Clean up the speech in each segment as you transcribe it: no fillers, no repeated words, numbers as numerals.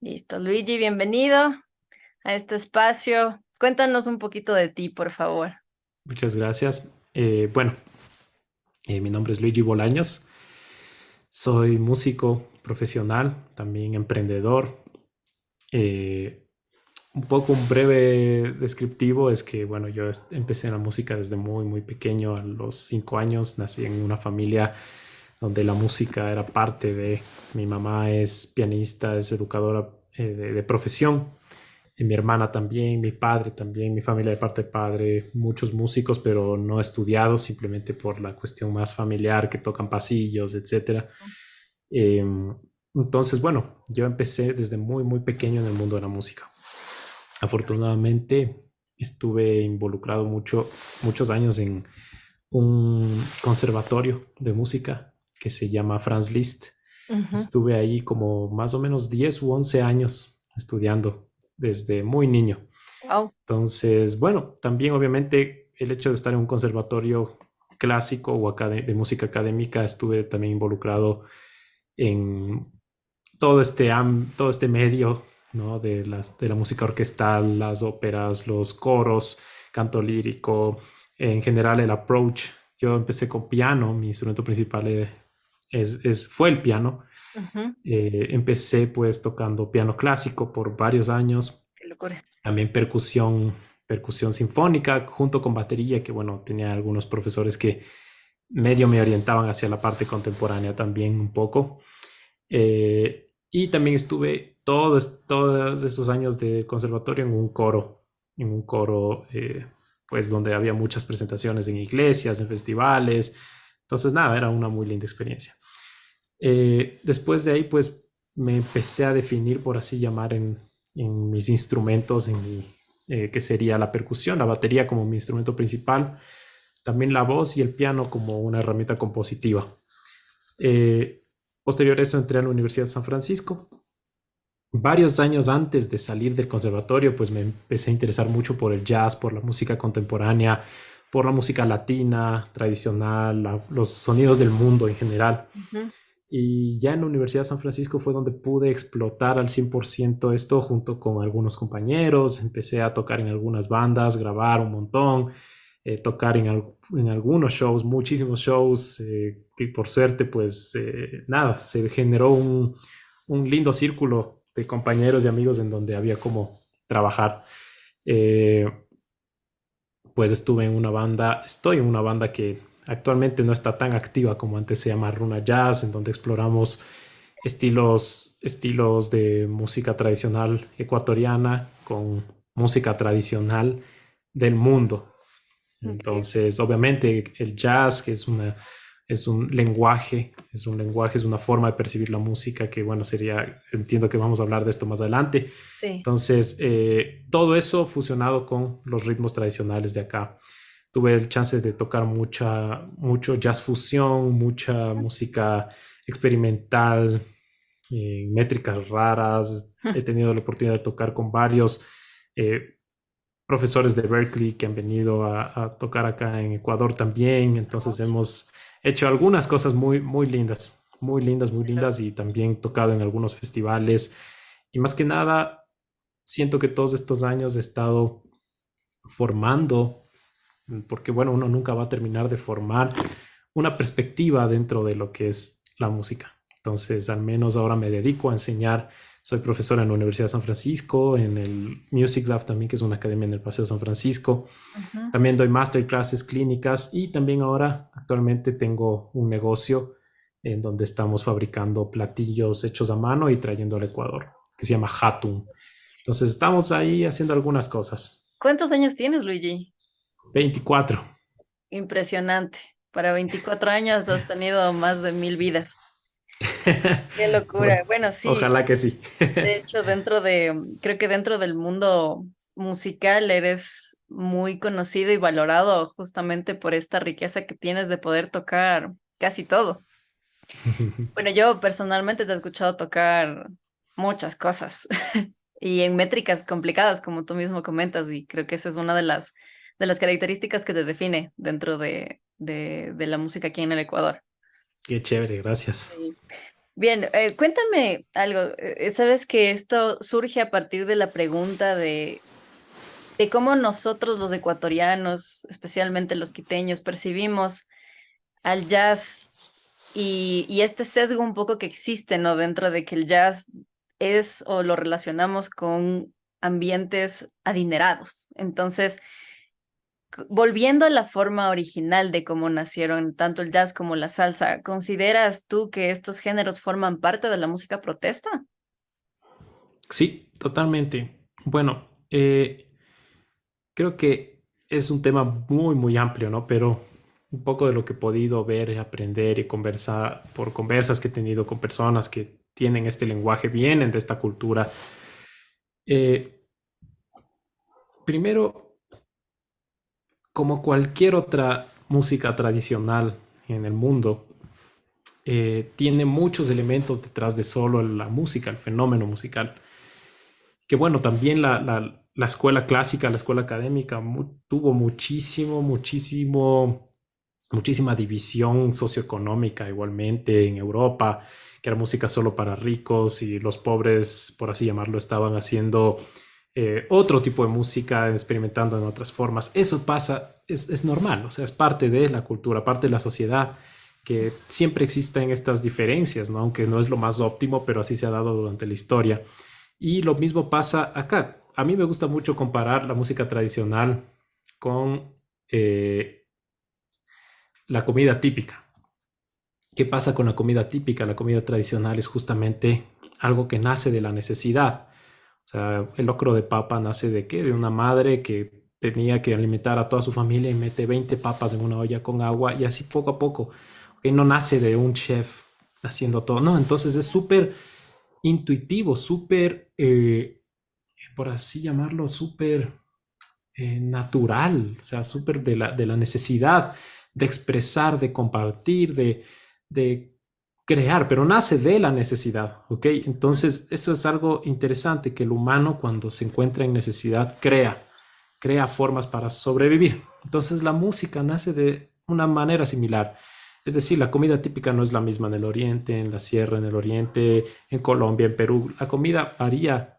Listo, Luigi, bienvenido a este espacio. Cuéntanos un poquito de ti, por favor. Muchas gracias. Mi nombre es Luigi Bolaños. Soy músico profesional, también emprendedor. Eh, un poco un breve descriptivo es que, bueno, yo empecé en la música desde muy, muy pequeño. A los 5 años nací en una familia donde la música era parte de... Mi mamá es pianista, es educadora de profesión. Y mi hermana también, mi padre también, mi familia de parte de padre, muchos músicos, pero no estudiados, simplemente por la cuestión más familiar, que tocan pasillos, etcétera. Eh, entonces, bueno, yo empecé desde muy, muy pequeño en el mundo de la música. Afortunadamente, estuve involucrado muchos años en un conservatorio de música que se llama Franz Liszt. Ujú. Estuve ahí como más o menos 10 u 11 años estudiando desde muy niño. Wow. Entonces, bueno, también obviamente el hecho de estar en un conservatorio clásico o de música académica, estuve también involucrado en todo este medio, ¿no? De la música orquestal, las óperas, los coros, canto lírico, en general el approach. Yo empecé con piano, mi instrumento principal fue el piano. Ujú. Empecé pues tocando piano clásico por varios años, Qué locura. también percusión sinfónica junto con batería, que bueno, tenía algunos profesores que medio me orientaban hacia la parte contemporánea también un poco. Y también estuve todos esos años de conservatorio en un coro pues donde había muchas presentaciones en iglesias, en festivales. Entonces, nada, era una muy linda experiencia. Después de ahí, pues me empecé a definir, por así llamar, en mis instrumentos, que sería la percusión, la batería como mi instrumento principal, también la voz y el piano como una herramienta compositiva. Eh, Posterior a eso entré a la Universidad de San Francisco. Varios años antes de salir del conservatorio, pues me empecé a interesar mucho por el jazz, por la música contemporánea, por la música latina, tradicional, los sonidos del mundo en general. Ujú. Y ya en la Universidad de San Francisco fue donde pude explotar al 100% esto junto con algunos compañeros. Empecé a tocar en algunas bandas, grabar un montón, tocar en algunos shows, muchísimos shows, que por suerte, pues nada, se generó un lindo círculo de compañeros y amigos en donde había como trabajar. Eh, pues estoy en una banda que actualmente no está tan activa como antes, se llama Runa Jazz, en donde exploramos estilos de música tradicional ecuatoriana con música tradicional del mundo. Increíble. Entonces, obviamente, el jazz, que es una forma de percibir la música que, bueno, entiendo que vamos a hablar de esto más adelante. Sí. Entonces, todo eso fusionado con los ritmos tradicionales de acá. Tuve el chance de tocar mucho jazz fusión, mucha música experimental, métricas raras. He tenido la oportunidad de tocar con varios eh, profesores de Berkeley que han venido a tocar acá en Ecuador también. Entonces Hermoso. hemos hecho algunas cosas muy, muy lindas, muy lindas, muy Qué loco. lindas, y también tocado en algunos festivales. Y más que nada, siento que todos estos años he estado formando, porque bueno, uno nunca va a terminar de formar una perspectiva dentro de lo que es la música. Entonces, al menos ahora me dedico a enseñar. Soy profesor en la Universidad de San Francisco, en el Music Lab también, que es una academia en el Paseo de San Francisco. Ujú. También doy masterclasses clínicas, y también ahora actualmente tengo un negocio en donde estamos fabricando platillos hechos a mano y trayendo al Ecuador, que se llama Hatun. Entonces, estamos ahí haciendo algunas cosas. ¿Cuántos años tienes, Luigi? 24. Impresionante. Para 24 años has tenido más de 1000 vidas. Qué locura. Bueno, Bueno, sí. ojalá que sí. De hecho, creo que dentro del mundo musical eres muy conocido y valorado justamente por esta riqueza que tienes de poder tocar casi todo. Bueno, yo personalmente te he escuchado tocar muchas cosas y en métricas complicadas, como tú mismo comentas, y creo que esa es una de las características que te define dentro de la música aquí en el Ecuador. Qué chévere, gracias. Sí. Bien, cuéntame algo. Sabes que esto surge a partir de la pregunta de cómo nosotros los ecuatorianos, especialmente los quiteños, percibimos al jazz y este sesgo un poco que existe, ¿no? Dentro de que el jazz es o lo relacionamos con ambientes adinerados. Entonces, volviendo a la forma original de cómo nacieron tanto el jazz como la salsa, ¿consideras tú que estos géneros forman parte de la música protesta? Sí, totalmente. Bueno, creo que es un tema muy, muy amplio, ¿no? Pero un poco de lo que he podido ver, aprender y conversar por conversas que he tenido con personas que tienen este lenguaje, vienen de esta cultura. Eh, Primero, como cualquier otra música tradicional en el mundo, tiene muchos elementos detrás de solo la música, el fenómeno musical. Que bueno, también la escuela clásica, la escuela académica, tuvo muchísima división socioeconómica igualmente en Europa, que era música solo para ricos y los pobres, por así llamarlo, estaban haciendo otro tipo de música, experimentando en otras formas. Eso pasa, es normal, o sea, es parte de la cultura, parte de la sociedad, que siempre existen estas diferencias, ¿no? Aunque no es lo más óptimo, pero así se ha dado durante la historia. Y lo mismo pasa acá. A mí me gusta mucho comparar la música tradicional con la comida típica. ¿Qué pasa con la comida típica? La comida tradicional es justamente algo que nace de la necesidad. O sea, el locro de papa nace de qué? De una madre que tenía que alimentar a toda su familia y mete 20 papas en una olla con agua y así poco a poco. Que no nace de un chef haciendo todo. No, entonces es súper intuitivo, súper, por así llamarlo, súper natural, o sea, súper de la necesidad de expresar, de compartir, de crear, pero nace de la necesidad, ¿ok? Entonces, eso es algo interesante, que el humano cuando se encuentra en necesidad crea formas para sobrevivir. Entonces, la música nace de una manera similar. Es decir, la comida típica no es la misma en el oriente, en la sierra, en el oriente, en Colombia, en Perú. La comida varía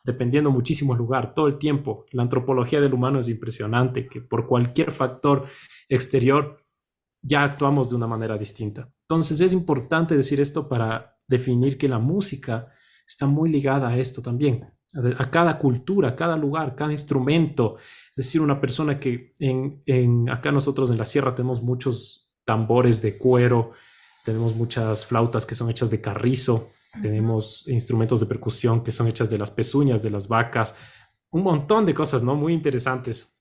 dependiendo muchísimo del lugar, todo el tiempo. La antropología del humano es impresionante, que por cualquier factor exterior ya actuamos de una manera distinta. Entonces es importante decir esto para definir que la música está muy ligada a esto también, a cada cultura, a cada lugar, cada instrumento. Es decir, una persona que acá nosotros en la sierra tenemos muchos tambores de cuero, tenemos muchas flautas que son hechas de carrizo, Ujú. tenemos instrumentos de percusión que son hechas de las pezuñas de las vacas, un montón de cosas, ¿no? Muy interesantes.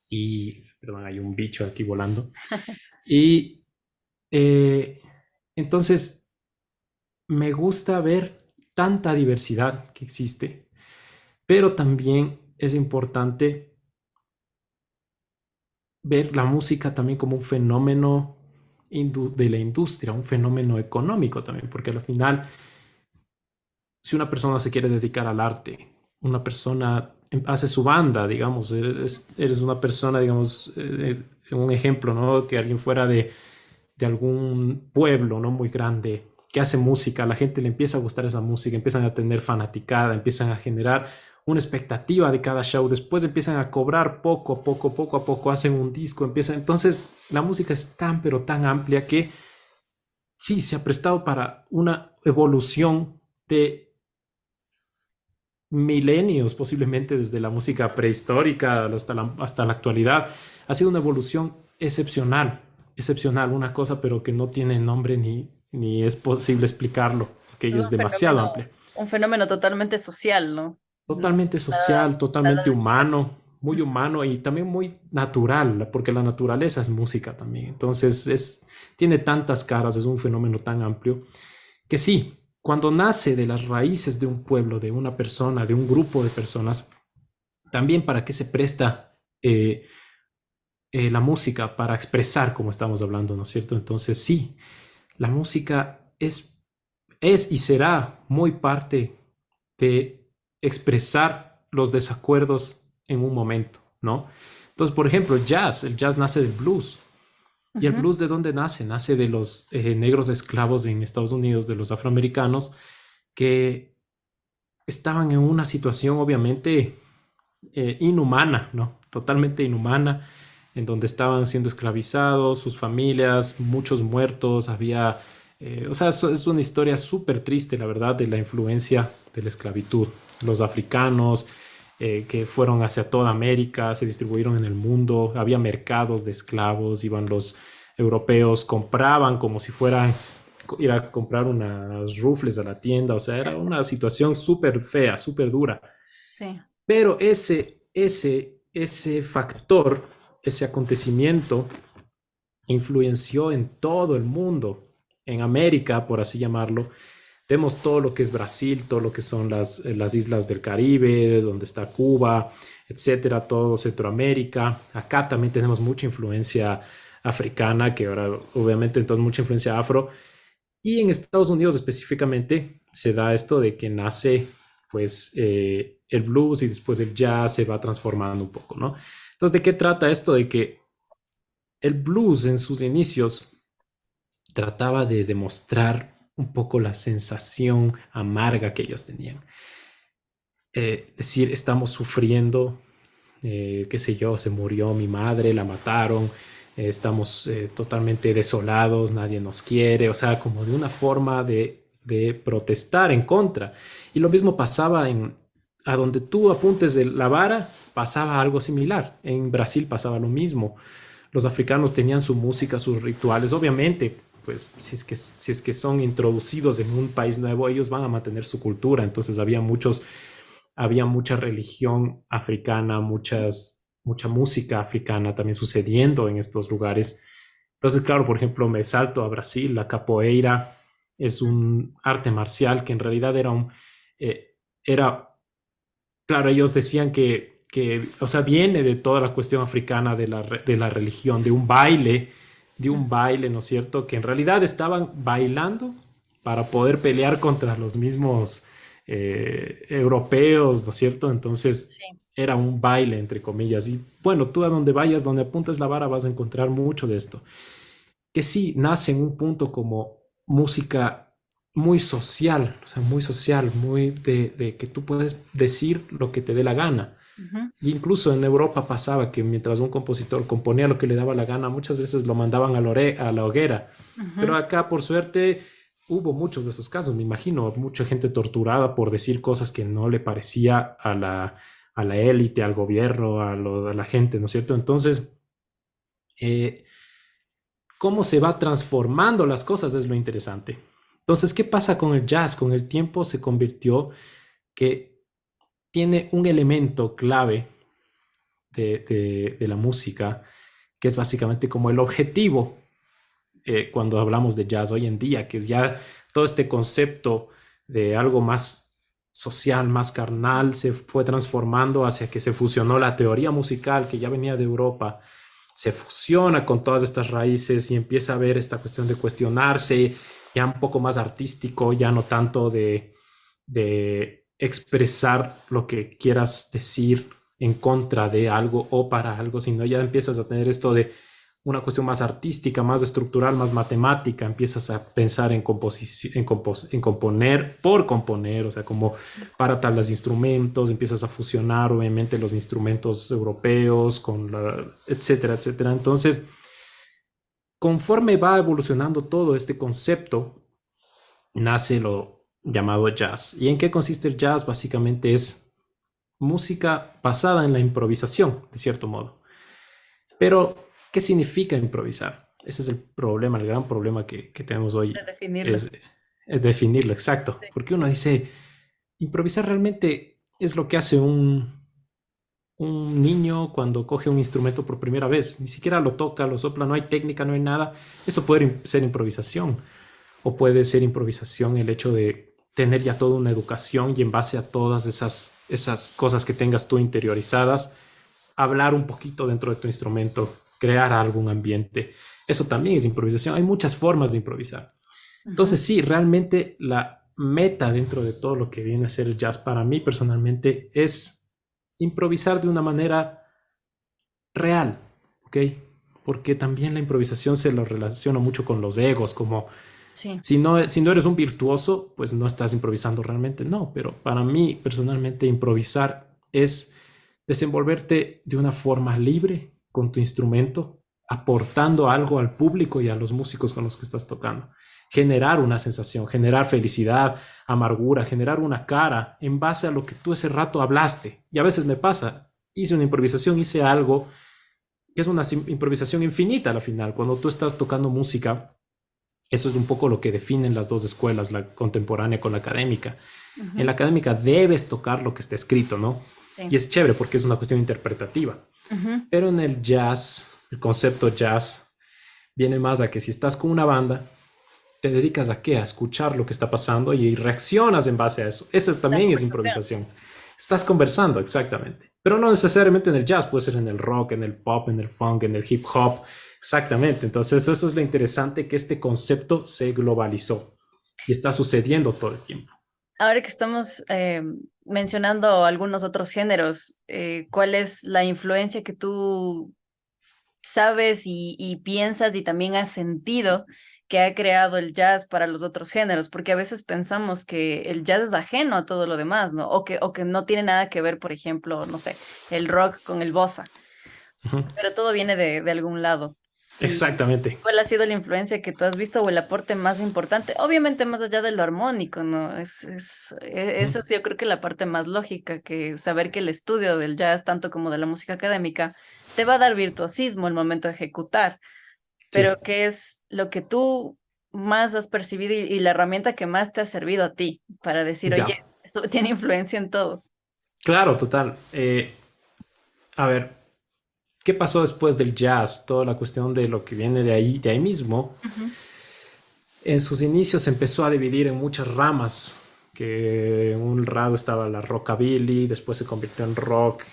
Y, perdón, hay un bicho aquí volando. Y eh, entonces me gusta ver tanta diversidad que existe, pero también es importante ver la música también como un fenómeno de la industria, un fenómeno económico también, porque al final, si una persona se quiere dedicar al arte, una persona hace su banda, digamos, eres una persona, digamos, un ejemplo, ¿no? Que alguien fuera de algún pueblo, ¿no? Muy grande, que hace música, a la gente le empieza a gustar esa música, empiezan a tener fanaticada, empiezan a generar una expectativa de cada show, después empiezan a cobrar poco a poco, hacen un disco, empiezan, entonces la música es tan, pero tan amplia que sí, se ha prestado para una evolución de milenios, posiblemente desde la música prehistórica hasta la actualidad. Ha sido una evolución excepcional, una cosa, pero que no tiene nombre ni es posible explicarlo, que Es ella es demasiado amplia. un fenómeno totalmente social, ¿no? No, Totalmente social, nada totalmente de superficial. humano, muy humano y también muy natural, porque la naturaleza es música también. Entonces tiene tantas caras, es un fenómeno tan amplio que sí, cuando nace de las raíces de un pueblo, de una persona, de un grupo de personas, también para qué se presta la música, para expresar como estamos hablando, ¿no es cierto? Entonces sí, la música es y será muy parte de expresar los desacuerdos en un momento, ¿no? Entonces, por ejemplo, el jazz nace del blues. ¿Y el Ujú. blues de dónde nace? Nace de los negros esclavos en Estados Unidos, de los afroamericanos, que estaban en una situación obviamente inhumana, ¿no? Totalmente inhumana, en donde estaban siendo esclavizados, sus familias, muchos muertos, había, o sea, es una historia súper triste, la verdad, de la influencia de la esclavitud. Los africanos que fueron hacia toda América, se distribuyeron en el mundo, había mercados de esclavos, iban los europeos, compraban como si fueran ir a comprar unas rufles a la tienda, o sea, era una situación súper fea, súper dura. Sí. Pero ese factor, ese acontecimiento, influenció en todo el mundo. En América, por así llamarlo, tenemos todo lo que es Brasil, todo lo que son las islas del Caribe, donde está Cuba, etcétera, todo Centroamérica. Acá también tenemos mucha influencia africana, que ahora obviamente entonces mucha influencia afro. Y en Estados Unidos específicamente se da esto de que nace pues el blues y después el jazz se va transformando un poco, ¿no? Entonces, ¿de qué trata esto? De que el blues en sus inicios trataba de demostrar un poco la sensación amarga que ellos tenían. Decir, estamos sufriendo, qué sé yo, se murió mi madre, la mataron, estamos totalmente desolados, nadie nos quiere, o sea, como de una forma de protestar en contra. Y lo mismo pasaba a donde tú apuntes de la vara, pasaba algo similar. En Brasil pasaba lo mismo. Los africanos tenían su música, sus rituales, obviamente. Pues si es que son introducidos en un país nuevo, ellos van a mantener su cultura. Entonces había mucha religión africana, mucha música africana también sucediendo en estos lugares. Entonces, claro, por ejemplo, me salto a Brasil, la capoeira es un arte marcial que en realidad eh, era, claro, ellos decían o sea, viene de toda la cuestión africana de la religión, de un baile, ¿no es cierto? Que en realidad estaban bailando para poder pelear contra los mismos europeos, ¿no es cierto? Entonces Sí. era un baile, entre comillas. Y bueno, tú a donde vayas, donde apuntes la vara, vas a encontrar mucho de esto. Que sí, nace en un punto como música muy social, o sea, muy social, muy de que tú puedes decir lo que te dé la gana. Ujú. Y incluso en Europa pasaba que mientras un compositor componía lo que le daba la gana, muchas veces lo mandaban a la hoguera. Pero Ujú. acá, por suerte, hubo muchos de esos casos, me imagino, mucha gente torturada por decir cosas que no le parecía a la élite, al gobierno, a la gente, ¿no es cierto? Entonces, eh, cómo se va transformando las cosas es lo interesante. Entonces, ¿qué pasa con el jazz? Con el tiempo se convirtió que tiene un elemento clave de la música, que es básicamente como el objetivo cuando hablamos de jazz hoy en día, que es ya todo este concepto de algo más social, más carnal, se fue transformando hacia que se fusionó la teoría musical que ya venía de Europa, se fusiona con todas estas raíces y empieza a ver esta cuestión de cuestionarse, ya un poco más artístico, ya no tanto de expresar lo que quieras decir en contra de algo o para algo, sino ya empiezas a tener esto de una cuestión más artística, más estructural, más matemática, empiezas a pensar en composición, en componer por componer, o sea, como para tal los instrumentos, empiezas a fusionar obviamente los instrumentos europeos con etcétera, etcétera. Entonces, conforme va evolucionando todo este concepto, nace lo llamado jazz. ¿Y en qué consiste el jazz? Básicamente es música basada en la improvisación, de cierto modo. Pero, ¿qué significa improvisar? Ese es el problema, el gran problema que tenemos De hoy, definirlo. es definirlo exacto. Sí. Porque uno dice, improvisar realmente es lo que hace un niño cuando coge un instrumento por primera vez. Ni siquiera lo toca, lo sopla, no hay técnica, no hay nada. Eso puede ser improvisación. O puede ser improvisación el hecho de tener ya toda una educación y en base a todas esas cosas que tengas tú interiorizadas, hablar un poquito dentro de tu instrumento, crear algún ambiente. Eso también es improvisación. Hay muchas formas de improvisar. Ujú. Entonces, sí, realmente la meta dentro de todo lo que viene a ser el jazz para mí personalmente es improvisar de una manera real, ¿ok? porque también la improvisación se lo relaciona mucho con los egos, como Sí, si no eres un virtuoso, pues no estás improvisando realmente, no, pero para mí personalmente improvisar es desenvolverte de una forma libre con tu instrumento, aportando algo al público y a los músicos con los que estás tocando. Generar una sensación, generar felicidad, amargura, generar una cara en base a lo que tú ese rato hablaste. Y a veces me pasa, hice una improvisación, hice algo que es una improvisación infinita al final. Cuando tú estás tocando música, eso es un poco lo que definen las dos escuelas, la contemporánea con la académica. En ujú, la académica debes tocar lo que está escrito, ¿no? Y sí, es chévere porque es una cuestión interpretativa. ujú, Pero en el jazz, el concepto jazz viene más a que si estás con una banda, te dedicas a qué? A escuchar lo que está pasando y reaccionas en base a eso. Eso la también es conversación. improvisación. Estás conversando, exactamente. Pero no necesariamente en el jazz, puede ser en el rock, en el pop, en el funk, en el hip hop. Exactamente. Entonces eso es lo interesante, que este concepto se globalizó y está sucediendo todo el tiempo. Ahora que estamos mencionando algunos otros géneros, ¿cuál es la influencia que tú sabes y piensas y también has sentido que ha creado el jazz para los otros géneros? Porque a veces pensamos que el jazz es ajeno a todo lo demás, ¿no? O que no tiene nada que ver, por ejemplo, no sé, el rock con el bossa, Ujú. pero todo viene de algún lado. ¿Y Exactamente. cuál ha sido la influencia que tú has visto o el aporte más importante? Obviamente más allá de lo armónico, ¿no? Ujú. Esa es yo creo que la parte más lógica, que saber que el estudio del jazz, tanto como de la música académica, te va a dar virtuosismo al momento de ejecutar, pero Sí, ¿qué es lo que tú más has percibido y la herramienta que más te ha servido a ti para decir, oye, ya. esto tiene influencia en todo? Claro, total. A ver, ¿qué pasó después del jazz? Toda la cuestión de lo que viene de ahí mismo. Ujú, En sus inicios se empezó a dividir en muchas ramas, que en un lado estaba la rockabilly, después se convirtió en rock,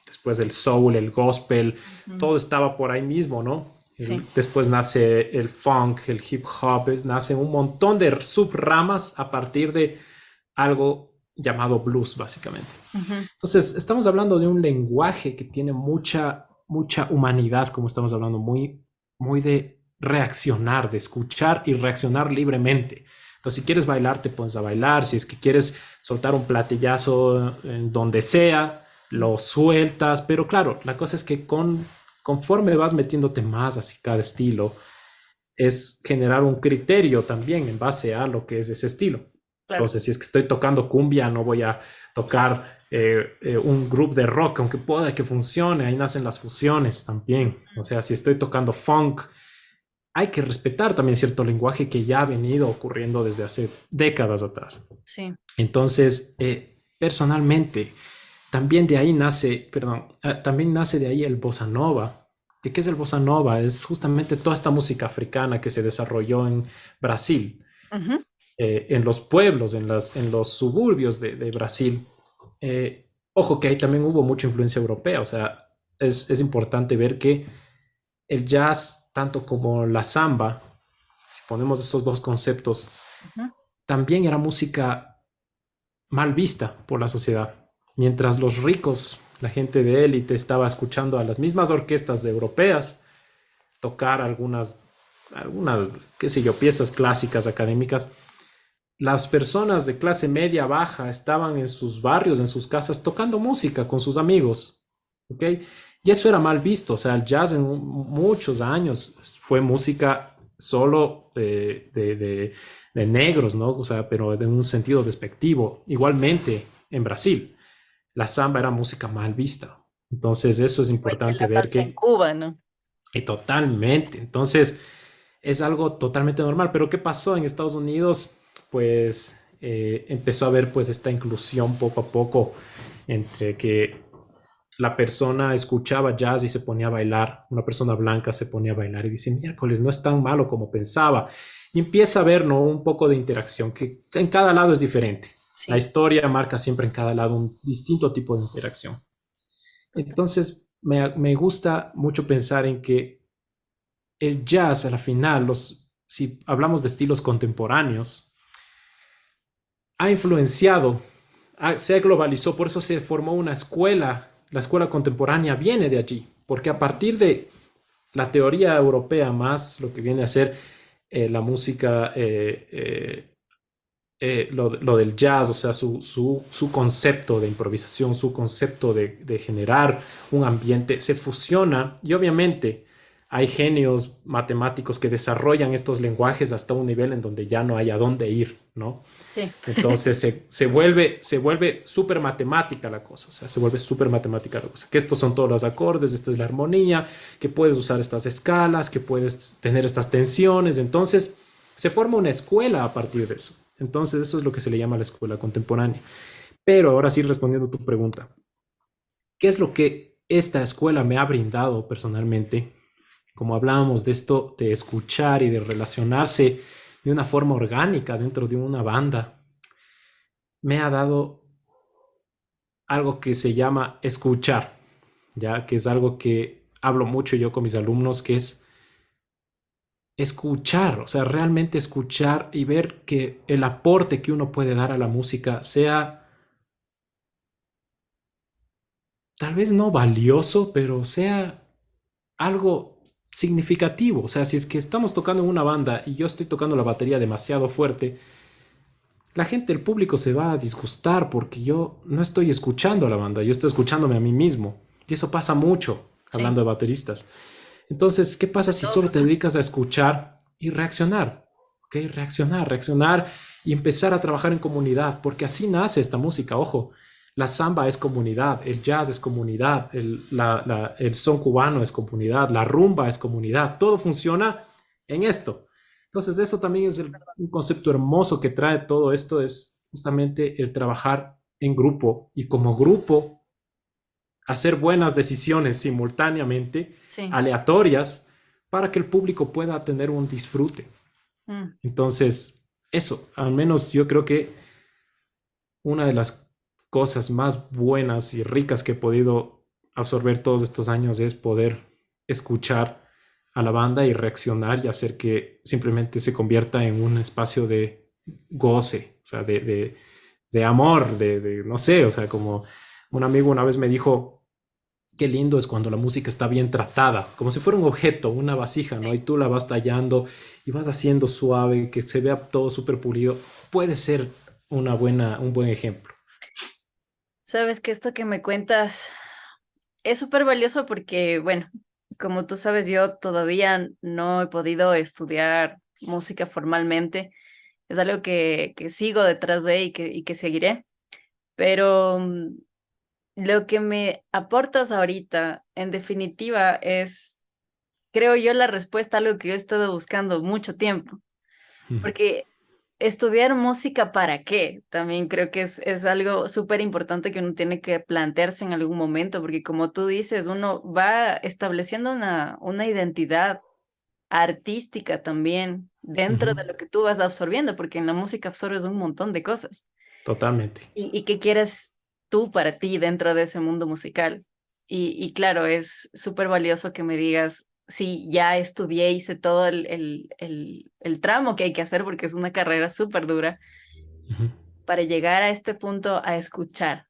después el soul, el gospel, ujú. todo estaba por ahí mismo, ¿no? Sí. Después nace el funk, el hip hop, nace un montón de subramas a partir de algo llamado blues, básicamente. Ujú, Entonces, estamos hablando de un lenguaje que tiene mucha humanidad, como estamos hablando, muy de reaccionar, de escuchar y reaccionar libremente. Entonces, si quieres bailar, te pones a bailar. Si es que quieres soltar un platillazo en donde sea, lo sueltas. Pero claro, la cosa es que conforme vas metiéndote más así cada estilo, es generar un criterio también en base a lo que es ese estilo. claro. Entonces, si es que estoy tocando cumbia, no voy a tocar un grupo de rock, aunque pueda que funcione, ahí nacen las fusiones también. O sea, si estoy tocando funk, hay que respetar también cierto lenguaje que ya ha venido ocurriendo desde hace décadas atrás. Sí. Entonces, personalmente, también de ahí nace, perdón, también nace de ahí el bossa nova. ¿De qué es el bossa nova? Es justamente toda esta música africana que se desarrolló en Brasil, Ujú, en los pueblos, en los suburbios de Brasil. Ojo que ahí también hubo mucha influencia europea, o sea, es importante ver que el jazz, tanto como la samba, si ponemos esos dos conceptos, ujú. también era música mal vista por la sociedad. Mientras los ricos, la gente de élite, estaba escuchando a las mismas orquestas de europeas tocar algunas, qué sé yo, piezas clásicas académicas, las personas de clase media baja estaban en sus barrios, en sus casas, tocando música con sus amigos, ¿ok? Y eso era mal visto, o sea, el jazz en muchos años fue música solo de negros, ¿no? O sea, pero en un sentido despectivo. Igualmente en Brasil, la samba era música mal vista. Entonces, eso es Igual que importante la ver salsa en que, Cuba, ¿no? totalmente, entonces es algo totalmente normal. Pero ¿qué pasó en Estados Unidos? Pues empezó a haber pues esta inclusión poco a poco entre que la persona escuchaba jazz y se ponía a bailar, una persona blanca se ponía a bailar y dice, miércoles, no es tan malo como pensaba. Y empieza a haber, ¿no?, un poco de interacción, que en cada lado es diferente. La Sí, historia marca siempre en cada lado un distinto tipo de interacción. total. Entonces, me gusta mucho pensar en que el jazz, a la final, si hablamos de estilos contemporáneos, ha influenciado, se globalizó, por eso se formó una escuela, la escuela contemporánea viene de allí, porque a partir la teoría europea más lo que viene a ser la música, lo del jazz, o sea, su concepto de improvisación, su concepto de generar un ambiente, se fusiona y obviamente hay genios matemáticos que desarrollan estos lenguajes hasta un nivel en donde ya no hay a dónde ir, ¿no? Sí, Entonces se vuelve súper matemática la cosa, o sea, se vuelve súper matemática la cosa, que estos son todos los acordes, esta es la armonía, que puedes usar estas escalas, que puedes tener estas tensiones, entonces se forma una escuela a partir de eso. Entonces eso es lo que se le llama la escuela contemporánea. Pero ahora sí, respondiendo a tu pregunta, ¿qué es lo que esta escuela me ha brindado personalmente? Como hablábamos de esto, de escuchar y de relacionarse de una forma orgánica dentro de una banda, me ha dado algo que se llama escuchar, ya que es algo que hablo mucho yo con mis alumnos, que es escuchar, o sea, realmente escuchar y ver que el aporte que uno puede dar a la música sea tal vez no valioso, pero sea algo significativo. O sea, si es que estamos tocando en una banda y yo estoy tocando la batería demasiado fuerte, la gente, el público se va a disgustar porque yo no estoy escuchando a la banda, yo estoy escuchándome a mí mismo. Y eso pasa mucho sí, hablando de bateristas. Entonces, ¿qué pasa de si solo todo. te dedicas a escuchar y reaccionar? ¿Ok? Reaccionar y empezar a trabajar en comunidad, porque así nace esta música. Ojo, la samba es comunidad, el jazz es comunidad, el son cubano es comunidad, la rumba es comunidad, todo funciona en esto. Entonces, eso también es un concepto hermoso que trae todo esto, es justamente el trabajar en grupo y como grupo hacer buenas decisiones simultáneamente, Sí. aleatorias, para que el público pueda tener un disfrute. Mm. Entonces, eso, al menos yo creo que una de las cosas más buenas y ricas que he podido absorber todos estos años es poder escuchar a la banda y reaccionar y hacer que simplemente se convierta en un espacio de goce, o sea, de amor, no sé, o sea, como un amigo una vez me dijo, qué lindo es cuando la música está bien tratada, como si fuera un objeto, una vasija, ¿no? Y Sí. tú la vas tallando y vas haciendo suave, que se vea todo súper pulido. Puede ser un buen ejemplo. Sabes que esto que me cuentas es súper valioso porque, bueno, como tú sabes, yo todavía no he podido estudiar música formalmente. Es algo que sigo detrás de y que seguiré. Pero lo que me aportas ahorita, en definitiva, es, creo yo, la respuesta a algo que yo he estado buscando mucho tiempo. Porque estudiar música, ¿para qué? También creo que es algo súper importante que uno tiene que plantearse en algún momento, porque como tú dices, uno va estableciendo una identidad artística también dentro de Ujú, lo que tú vas absorbiendo, porque en la música absorbes un montón de cosas. totalmente. Y qué quieres tú para ti dentro de ese mundo musical? Y claro, es súper valioso que me digas, sí, ya estudié, hice todo el tramo que hay que hacer porque es una carrera súper dura Ujú. para llegar a este punto a escuchar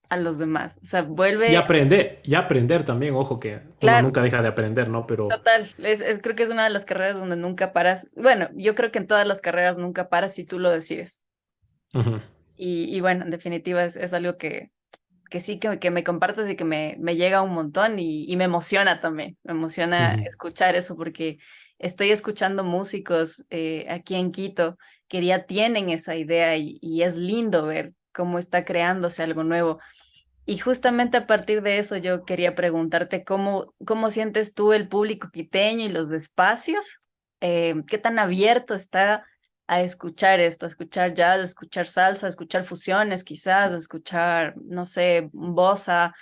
a los demás. O sea, vuelve, Y aprender también, ojo que uno claro, nunca deja de aprender, ¿no? Pero total, creo que es una de las carreras donde nunca paras. Bueno, yo creo que en todas las carreras nunca paras si tú lo decides. ujú, Y bueno, en definitiva es algo que sí, que me compartas y que me llega un montón y me emociona también. Me emociona ujú, escuchar eso porque estoy escuchando músicos aquí en Quito que ya tienen esa idea y es lindo ver cómo está creándose algo nuevo. Y justamente a partir de eso yo quería preguntarte cómo sientes tú el público quiteño y los espacios. ¿Qué tan abierto está a escuchar esto, a escuchar jazz, a escuchar salsa, a escuchar fusiones quizás, a escuchar, no sé, bossa,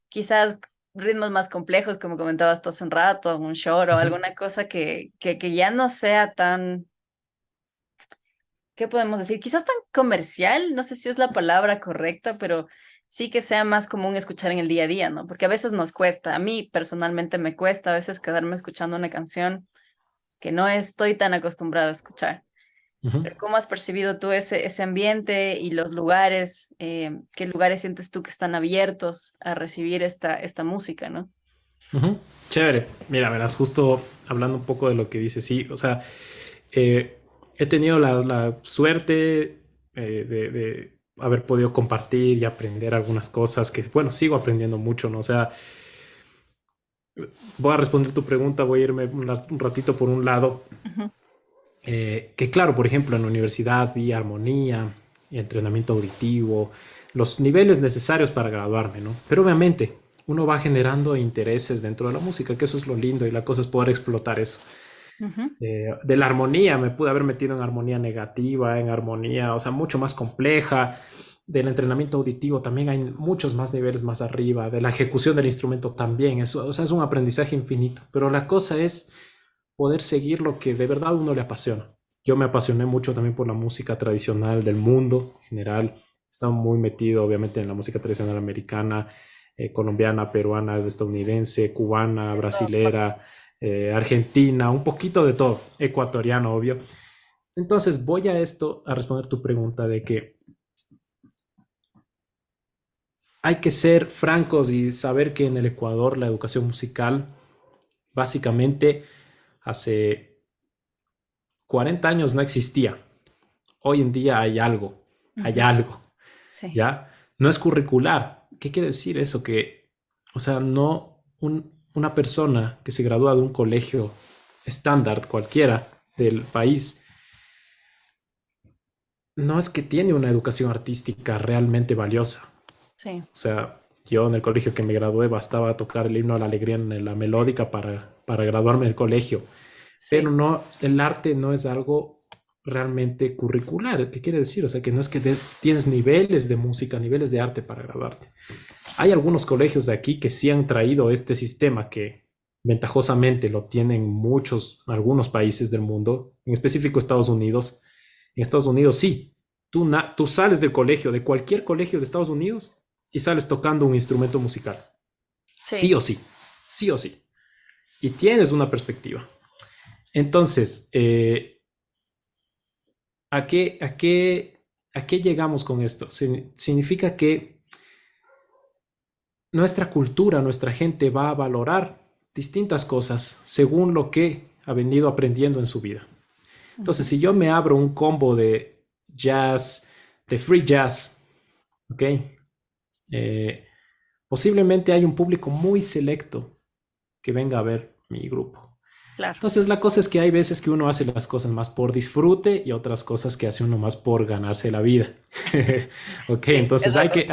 quizás ritmos más complejos como comentabas tú hace un rato, un choro, ujú, alguna cosa que ya no sea tan, ¿qué podemos decir? Quizás tan comercial, no sé si es la palabra correcta, pero sí que sea más común escuchar en el día a día, ¿no? Porque a veces nos cuesta, a mí personalmente me cuesta a veces quedarme escuchando una canción que no estoy tan acostumbrada a escuchar. ujú. Pero ¿cómo has percibido tú ese ambiente y los lugares? ¿Qué lugares sientes tú que están abiertos a recibir esta música, ¿no? Ujú. Chévere. Mira, verás, justo hablando un poco de lo que dices, sí, o sea, eh, he tenido la suerte de haber podido compartir y aprender algunas cosas que, bueno, sigo aprendiendo mucho, ¿no? O sea, voy a responder tu pregunta, voy a irme un ratito por un lado, Ujú, que claro, por ejemplo, en la universidad vi armonía, entrenamiento auditivo, los niveles necesarios para graduarme, ¿no? Pero obviamente uno va generando intereses dentro de la música, que eso es lo lindo y la cosa es poder explotar eso. ujú. De la armonía, me pude haber metido en armonía negativa, en armonía, o sea, mucho más compleja. Del entrenamiento auditivo también hay muchos más niveles más arriba. De la ejecución del instrumento también. Eso, o sea, es un aprendizaje infinito. Pero la cosa es poder seguir lo que de verdad a uno le apasiona. Yo me apasioné mucho también por la música tradicional del mundo en general. Estaba muy metido, obviamente, en la música tradicional americana, colombiana, peruana, estadounidense, cubana, Todas. brasilera, argentina, un poquito de todo, ecuatoriano, obvio. Entonces, voy a esto a responder tu pregunta de que hay que ser francos y saber que en el Ecuador la educación musical, básicamente, hace 40 años no existía. Hoy en día hay Ujú. algo, Sí, ¿ya? No es curricular. ¿Qué quiere decir eso? Que, o sea, no una persona que se gradúa de un colegio estándar cualquiera del país, no es que tiene una educación artística realmente valiosa. sí, O sea, yo en el colegio que me gradué bastaba tocar el himno a la alegría en la melódica para graduarme del colegio. Pero sí, no, el arte no es algo realmente curricular. ¿Qué quiere decir? O sea, que no es que tienes niveles de música, niveles de arte para graduarte. Hay algunos colegios de aquí que sí han traído este sistema que ventajosamente lo tienen muchos, algunos países del mundo, en específico Estados Unidos. En Estados Unidos sí, tú sales del colegio, de cualquier colegio de Estados Unidos, y sales tocando un instrumento musical. Sí sí. o sí, sí o sí. Y tienes una perspectiva. Entonces, ¿a qué, a qué, a qué llegamos con esto? Significa que nuestra cultura, nuestra gente va a valorar distintas cosas según lo que ha venido aprendiendo en su vida. Entonces, Ujú. si yo me abro un combo de jazz, de free jazz, ¿ok? Eh, posiblemente hay un público muy selecto que venga a ver mi grupo. Claro. Entonces, la cosa es que hay veces que uno hace las cosas más por disfrute y otras cosas que hace uno más por ganarse la vida. Ok, Sí, es entonces verdad.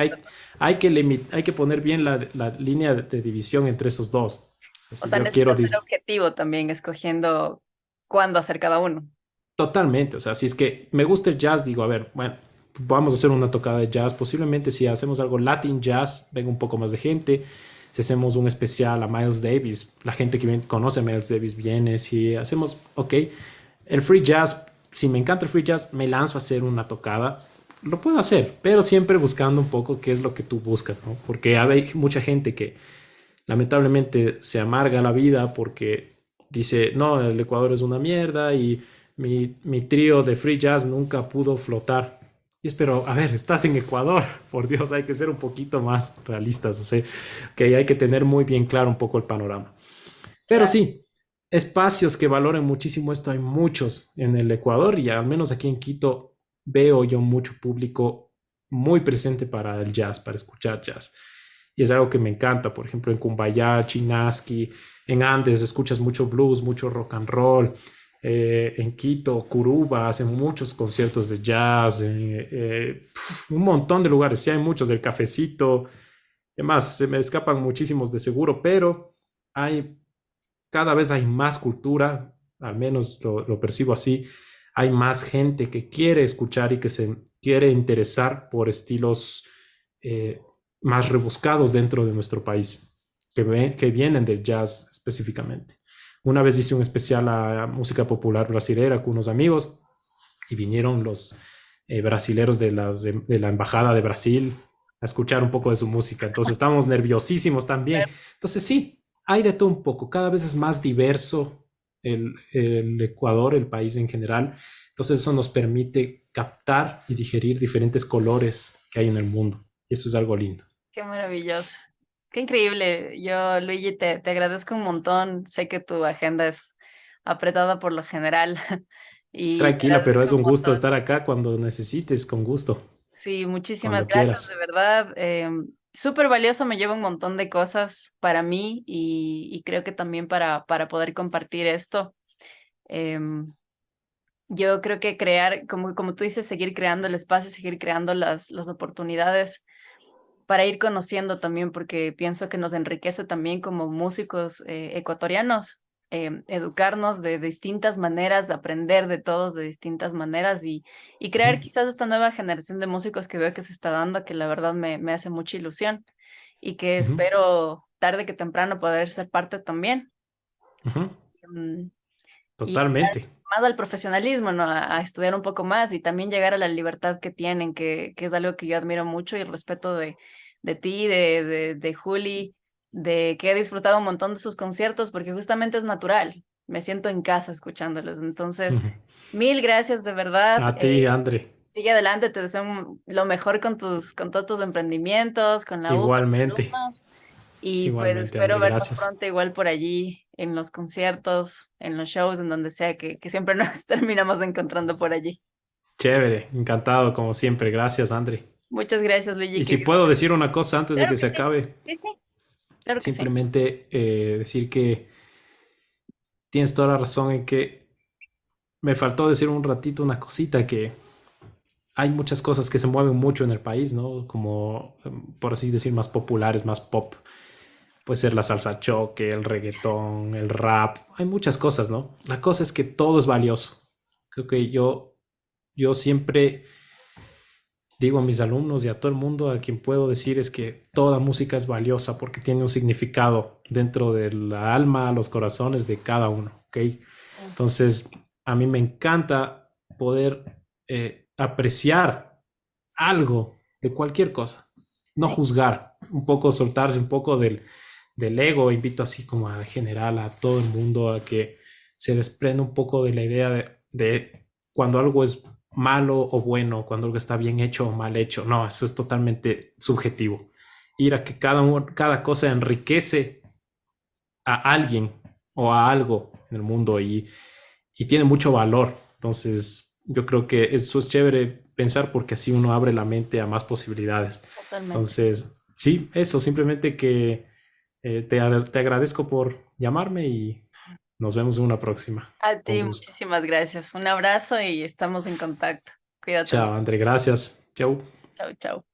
hay que poner bien la línea de división entre esos dos. O sea, O si sea, yo quiero necesitas ser objetivo también escogiendo cuándo hacer cada uno. totalmente, o sea, si es que me gusta el jazz, digo, a ver, bueno, vamos a hacer una tocada de jazz. Posiblemente si hacemos algo Latin jazz, venga un poco más de gente. Si hacemos un especial a Miles Davis, la gente que conoce a Miles Davis viene. Si hacemos, ok, el free jazz, si me encanta el free jazz, me lanzo a hacer una tocada. Lo puedo hacer, pero siempre buscando un poco qué es lo que tú buscas, ¿no? Porque hay mucha gente que lamentablemente se amarga la vida porque dice, no, el Ecuador es una mierda y mi trío de free jazz nunca pudo flotar. Y espero, a ver, estás en Ecuador, por Dios, hay que ser un poquito más realistas, o sea, que hay que tener muy bien claro un poco el panorama. Pero Claro. sí, espacios que valoren muchísimo esto hay muchos en el Ecuador y al menos aquí en Quito veo yo mucho público muy presente para el jazz, para escuchar jazz. Y es algo que me encanta, por ejemplo, en Cumbayá, Chinaski, en Andes escuchas mucho blues, mucho rock and roll. En Quito, Curuba, hacen muchos conciertos de jazz, un montón de lugares, sí hay muchos, del Cafecito, además se me escapan muchísimos de seguro, pero hay cada vez hay más cultura, al menos lo percibo así, hay más gente que quiere escuchar y que se quiere interesar por estilos eh, más rebuscados dentro de nuestro país, que vienen del jazz específicamente. Una vez hice un especial a música popular brasilera con unos amigos y vinieron los brasileros de la Embajada de Brasil a escuchar un poco de su música. Entonces estábamos nerviosísimos también. Entonces sí, hay de todo un poco. Cada vez es más diverso el Ecuador, el país en general. Entonces eso nos permite captar y digerir diferentes colores que hay en el mundo. Y eso es algo lindo. Qué maravilloso. Qué increíble. Yo, Luigi, te agradezco un montón. Sé que tu agenda es apretada por lo general y te Tranquila, pero agradezco es un un gusto montón. estar acá cuando necesites, con gusto, Sí, muchísimas cuando gracias, de quieras. verdad. Súper valioso, me lleva un montón de cosas para mí y creo que también para poder compartir esto. Em, yo creo que crear, como tú dices, seguir creando el espacio, seguir creando las oportunidades para ir conociendo también, porque pienso que nos enriquece también como músicos ecuatorianos, educarnos de distintas maneras, aprender de todos de distintas maneras y Ujú, crear quizás esta nueva generación de músicos que veo que se está dando, que la verdad me hace mucha ilusión y que ujú, espero tarde que temprano poder ser parte también. ujú. Mm, y llegar Totalmente. más al profesionalismo, ¿no? A estudiar un poco más y también llegar a la libertad que tienen, que es algo que yo admiro mucho y el respeto de ti, de Juli, de que he disfrutado un montón de sus conciertos porque justamente es natural. Me siento en casa escuchándolos. Entonces, Ujú. mil gracias de verdad. A ti, André. Sigue adelante, te deseo lo mejor con todos tus emprendimientos, con la U, con tus Igualmente, alumnos. Y pues igualmente, espero André, vernos gracias. pronto igual por allí, en los conciertos, en los shows, en donde sea que siempre nos terminamos encontrando por allí. Chévere, encantado como siempre. Gracias, André. Muchas gracias, Luigi, Y que si puedo decir una cosa antes de claro que que se sí, acabe, sí, sí, claro que sí. simplemente decir que tienes toda la razón en que me faltó decir un ratito una cosita que hay muchas cosas que se mueven mucho en el país, ¿no? Como, por así decir, más populares, más pop. Puede ser la salsa choque, el reggaetón, el rap. Hay muchas cosas, ¿no? La cosa es que todo es valioso. Creo que yo siempre digo a mis alumnos y a todo el mundo a quien puedo decir es que toda música es valiosa porque tiene un significado dentro de la alma, los corazones de cada uno, ¿ok? Sí, Entonces, a mí me encanta poder apreciar algo de cualquier cosa, no sí, juzgar, un poco soltarse un poco del ego. Invito así como a general a todo el mundo a que se desprenda un poco de la idea de cuando algo es malo o bueno, cuando algo está bien hecho o mal hecho. No, eso es totalmente subjetivo. Ir a que cada cosa enriquece a alguien o a algo en el mundo y tiene mucho valor. Entonces, yo creo que eso es chévere pensar porque así uno abre la mente a más posibilidades. totalmente. Entonces, sí, eso, simplemente que te agradezco por llamarme y nos vemos en una próxima. A Con ti, gusto. muchísimas gracias. Un abrazo y estamos en contacto. Cuídate Chao, mucho. André, gracias. Chao. Chau, chau.